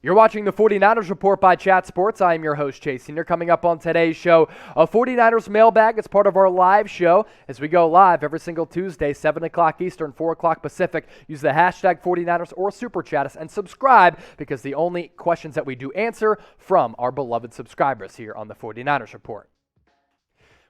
You're watching the 49ers Report by Chat Sports. I am your host, Chase Senior. Coming up on today's show, a 49ers mailbag. It's part of our live show as we go live every single Tuesday, 7 o'clock Eastern, 4 o'clock Pacific. Use the hashtag 49ers or Super Chat us and subscribe because the only questions that we do answer from our beloved subscribers here on the 49ers Report.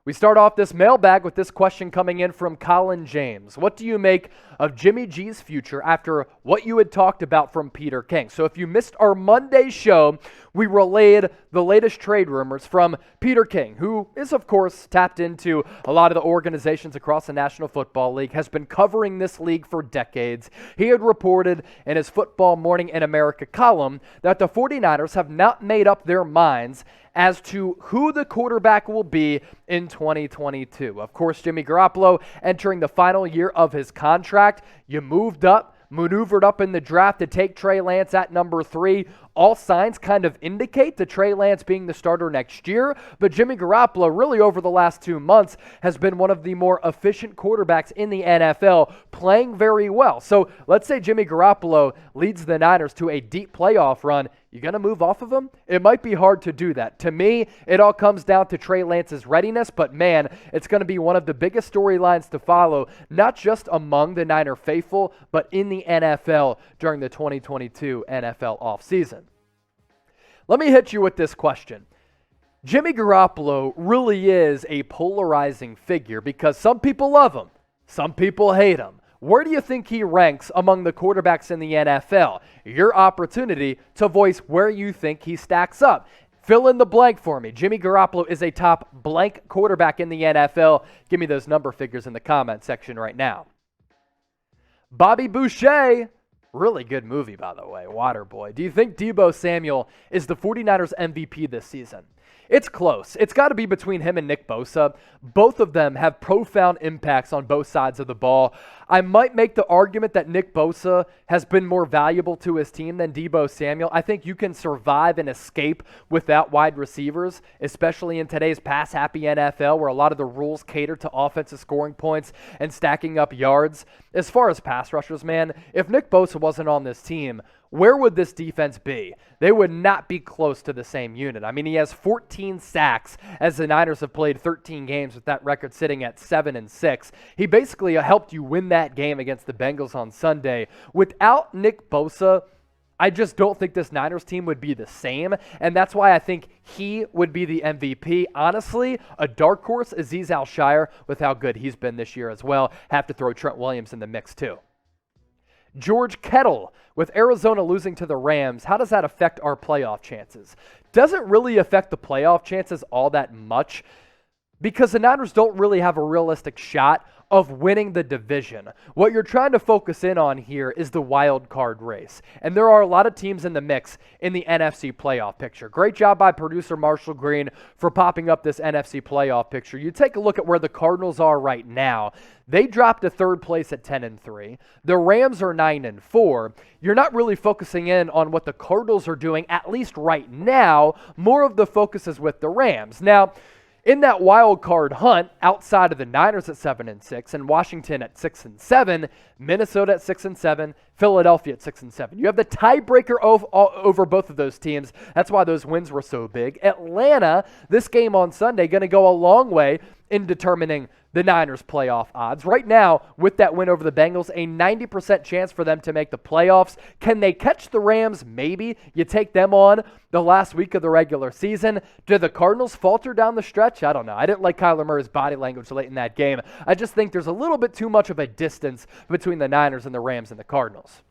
We start off this mailbag with this question coming in from Collin James. What do you make of Jimmy G's future after what you had talked about from Peter King? So if you missed our Monday show, we relayed the latest trade rumors from Peter King, who is, of course, tapped into a lot of the organizations across the National Football League, has been covering this league for decades. He had reported in his Football Morning in America column that the 49ers have not made up their minds as to who the quarterback will be in 2022. Of course, Jimmy Garoppolo entering the final year of his contract. You maneuvered up in the draft to take Trey Lance at number 3. All signs kind of indicate the Trey Lance being the starter next year, but Jimmy Garoppolo really over the last 2 months has been one of the more efficient quarterbacks in the NFL, playing very well. So let's say Jimmy Garoppolo leads the Niners to a deep playoff run. You going to move off of him? It might be hard to do that. To me, it all comes down to Trey Lance's readiness, but man, it's going to be one of the biggest storylines to follow, not just among the Niner faithful, but in the NFL during the 2022 NFL offseason. Let me hit you with this question. Jimmy Garoppolo really is a polarizing figure because some people love him, some people hate him. Where do you think he ranks among the quarterbacks in the NFL? Your opportunity to voice where you think he stacks up. Fill in the blank for me. Jimmy Garoppolo is a top blank quarterback in the NFL. Give me those number figures in the comment section right now. Bobby Boucher, really good movie, by the way, Waterboy. Do you think Deebo Samuel is the 49ers MVP this season? It's close. It's got to be between him and Nick Bosa. Both of them have profound impacts on both sides of the ball. I might make the argument that Nick Bosa has been more valuable to his team than Deebo Samuel. I think you can survive and escape without wide receivers, especially in today's pass-happy NFL where a lot of the rules cater to offensive scoring points and stacking up yards. As far as pass rushers, man, if Nick Bosa wasn't on this team, where would this defense be? They would not be close to the same unit. I mean, he has 14 sacks as the Niners have played 13 games with that record sitting at 7-6. He basically helped you win that game against the Bengals on Sunday. Without Nick Bosa, I just don't think this Niners team would be the same, and that's why I think he would be the MVP. Honestly, a dark horse, Azeez Al-Shaair, with how good he's been this year as well. Have to throw Trent Williams in the mix too. George Kettle, with Arizona losing to the Rams, how does that affect our playoff chances? Doesn't really affect the playoff chances all that much because the Niners don't really have a realistic shot of winning the division. What you're trying to focus in on here is the wild card race. And there are a lot of teams in the mix in the NFC playoff picture. Great job by producer Marshall Green for popping up this NFC playoff picture. You take a look at where the Cardinals are right now. They dropped to third place at 10-3. The Rams are 9-4. You're not really focusing in on what the Cardinals are doing, at least right now. More of the focus is with the Rams. Now, in that wild card hunt, outside of the Niners at 7-6 and Washington at 6-7, Minnesota at 6-7, Philadelphia at 6-7. You have the tiebreaker over both of those teams. That's why those wins were so big. Atlanta, this game on Sunday, going to go a long way in determining the Niners' playoff odds. Right now, with that win over the Bengals, a 90% chance for them to make the playoffs. Can they catch the Rams? Maybe. You take them on the last week of the regular season. Do the Cardinals falter down the stretch? I don't know. I didn't like Kyler Murray's body language late in that game. I just think there's a little bit too much of a distance between the Niners and the Rams and the Cardinals.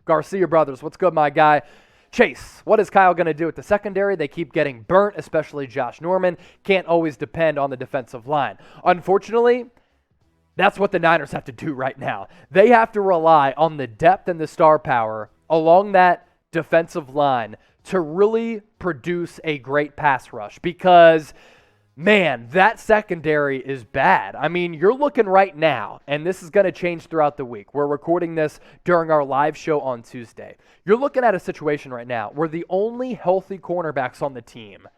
Garcia Brothers, what's good, my guy? Chase, what is Kyle going to do with the secondary? They keep getting burnt, especially Josh Norman. Can't always depend on the defensive line. Unfortunately, that's what the Niners have to do right now. They have to rely on the depth and the star power along that defensive line to really produce a great pass rush because, man, that secondary is bad. I mean, you're looking right now, and this is going to change throughout the week. We're recording this during our live show on Tuesday. You're looking at a situation right now where the only healthy cornerbacks on the team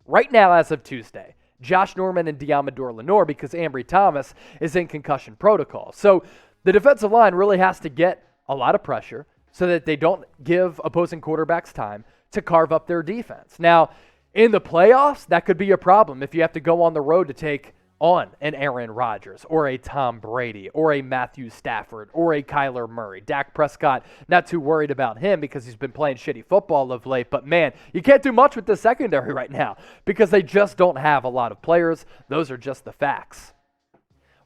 right now as of Tuesday, Josh Norman and Deommodore Lenoir, because Ambry Thomas is in concussion protocol. So the defensive line really has to get a lot of pressure, so that they don't give opposing quarterbacks time to carve up their defense. Now, in the playoffs, that could be a problem if you have to go on the road to take on an Aaron Rodgers or a Tom Brady or a Matthew Stafford or a Kyler Murray. Dak Prescott, not too worried about him because he's been playing shitty football of late, but man, you can't do much with the secondary right now because they just don't have a lot of players. Those are just the facts.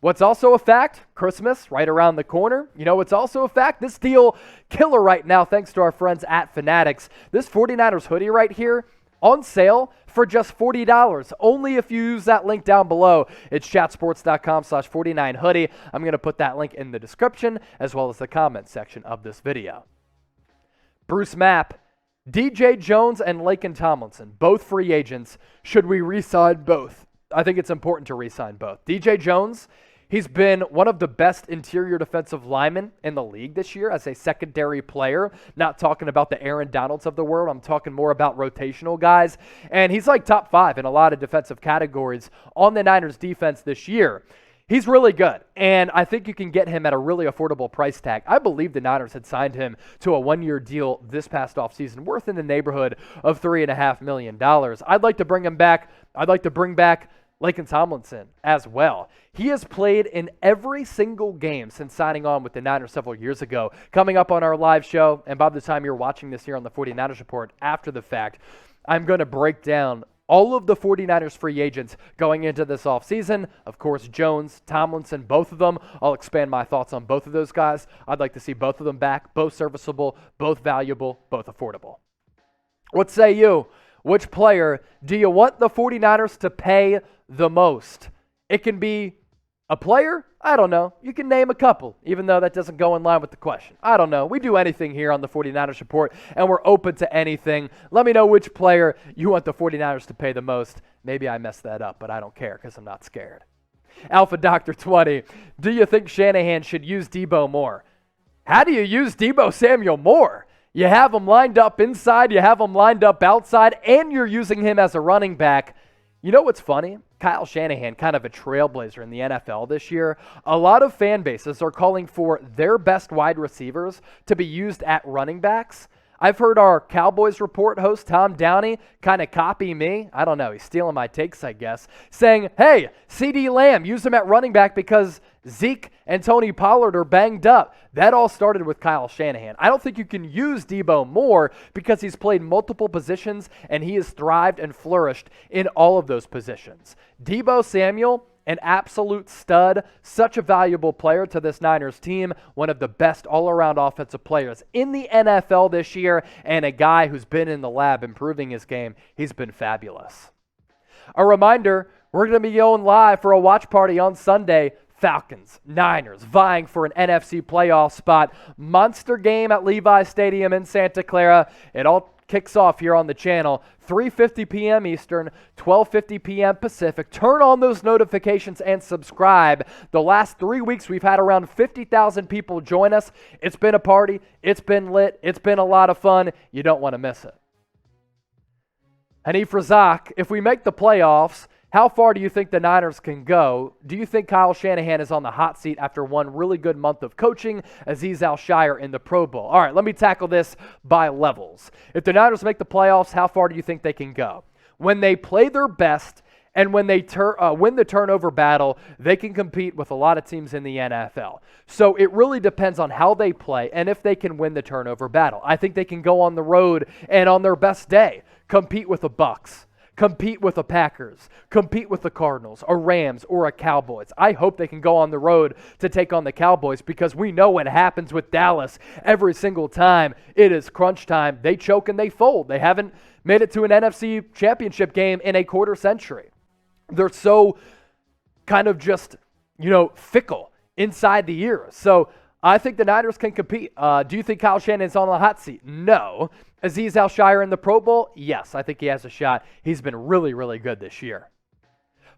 What's also a fact? Christmas right around the corner. You know what's also a fact? This deal killer right now, thanks to our friends at Fanatics. This 49ers hoodie right here, on sale for just $40, only if you use that link down below. It's chatsports.com/49hoodie. I'm going to put that link in the description as well as the comment section of this video. Bruce Mapp, DJ Jones and Laken Tomlinson, both free agents. Should we re-sign both? I think it's important to re-sign both. DJ Jones, he's been one of the best interior defensive linemen in the league this year as a secondary player. Not talking about the Aaron Donalds of the world. I'm talking more about rotational guys. And he's like top 5 in a lot of defensive categories on the Niners defense this year. He's really good, and I think you can get him at a really affordable price tag. I believe the Niners had signed him to a 1-year deal this past offseason worth in the neighborhood of $3.5 million. I'd like to bring him back. I'd like to bring back Laken Tomlinson as well. He has played in every single game since signing on with the Niners several years ago. Coming up on our live show, and by the time you're watching this here on the 49ers Report after the fact, I'm going to break down all of the 49ers free agents going into this offseason. Of course, Jones, Tomlinson, both of them. I'll expand my thoughts on both of those guys. I'd like to see both of them back, both serviceable, both valuable, both affordable. What say you? Which player do you want the 49ers to pay the most? It can be a player. I don't know. You can name a couple, even though that doesn't go in line with the question. I don't know. We do anything here on the 49ers Report, and we're open to anything. Let me know which player you want the 49ers to pay the most. Maybe I messed that up, but I don't care because I'm not scared. Alpha Doctor 20, do you think Shanahan should use Deebo more? How do you use Deebo Samuel more? You have him lined up inside, you have him lined up outside, and you're using him as a running back. You know what's funny? Kyle Shanahan, kind of a trailblazer in the NFL this year. A lot of fan bases are calling for their best wide receivers to be used at running backs. I've heard our Cowboys Report host, Tom Downey, kind of copy me. I don't know. He's stealing my takes, I guess. Saying, hey, CeeDee Lamb, use him at running back because Zeke and Tony Pollard are banged up. That all started with Kyle Shanahan. I don't think you can use Deebo more because he's played multiple positions and he has thrived and flourished in all of those positions. Deebo Samuel, an absolute stud, such a valuable player to this Niners team, one of the best all-around offensive players in the NFL this year, and a guy who's been in the lab improving his game. He's been fabulous. A reminder, we're going to be going live for a watch party on Sunday. Falcons, Niners, vying for an NFC playoff spot. Monster game at Levi Stadium in Santa Clara. It all kicks off here on the channel, 3:50 p.m. Eastern, 12:50 p.m. Pacific. Turn on those notifications and subscribe. The last 3 weeks, we've had around 50,000 people join us. It's been a party. It's been lit. It's been a lot of fun. You don't want to miss it. Haeef Razzack, if we make the playoffs, how far do you think the Niners can go? Do you think Kyle Shanahan is on the hot seat after one really good month of coaching? Azeez Al-Shaair in the Pro Bowl. All right, let me tackle this by levels. If the Niners make the playoffs, how far do you think they can go? When they play their best and when they win the turnover battle, they can compete with a lot of teams in the NFL. So it really depends on how they play and if they can win the turnover battle. I think they can go on the road and on their best day compete with the Bucs, compete with the Packers, compete with the Cardinals, a Rams, or a Cowboys. I hope they can go on the road to take on the Cowboys because we know what happens with Dallas every single time. It is crunch time. They choke and they fold. They haven't made it to an NFC championship game in a quarter century. They're so kind of just, fickle inside the year. So I think the Niners can compete. Do you think Kyle Shanahan's on the hot seat? No. Azeez Al-Shaair in the Pro Bowl? Yes, I think he has a shot. He's been really, really good this year.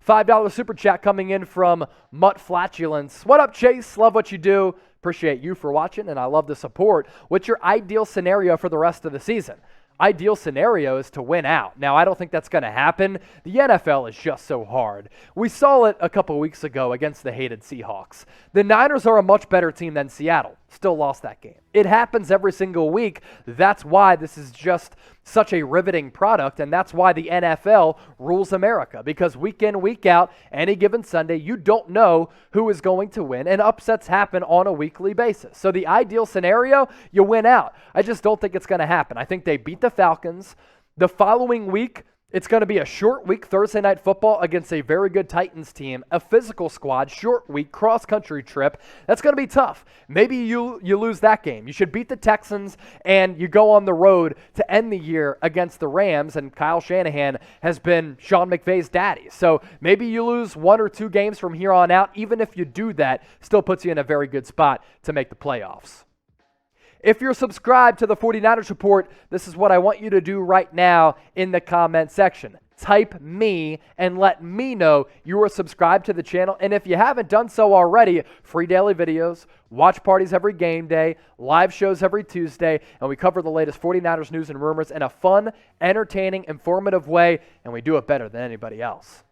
$5 super chat coming in from Mutt Flatulence. What up, Chase? Love what you do. Appreciate you for watching, and I love the support. What's your ideal scenario for the rest of the season? ideal scenario is to win out. Now, I don't think that's going to happen. The NFL is just so hard. We saw it a couple weeks ago against the hated Seahawks. The Niners are a much better team than Seattle. Still lost that game. It happens every single week. That's why this is just such a riveting product, and that's why the NFL rules America, because week in, week out, any given Sunday, you don't know who is going to win, and upsets happen on a weekly basis. So the ideal scenario, you win out. I just don't think it's going to happen. I think they beat the Falcons. The following week, it's going to be a short week, Thursday Night Football against a very good Titans team, a physical squad, short week, cross-country trip. That's going to be tough. Maybe you lose that game. You should beat the Texans, and you go on the road to end the year against the Rams, and Kyle Shanahan has been Sean McVay's daddy. So maybe you lose 1 or 2 games from here on out. Even if you do that, still puts you in a very good spot to make the playoffs. If you're subscribed to the 49ers Report, this is what I want you to do right now in the comment section. Type me and let me know you are subscribed to the channel. And if you haven't done so already, free daily videos, watch parties every game day, live shows every Tuesday, and we cover the latest 49ers news and rumors in a fun, entertaining, informative way, and we do it better than anybody else.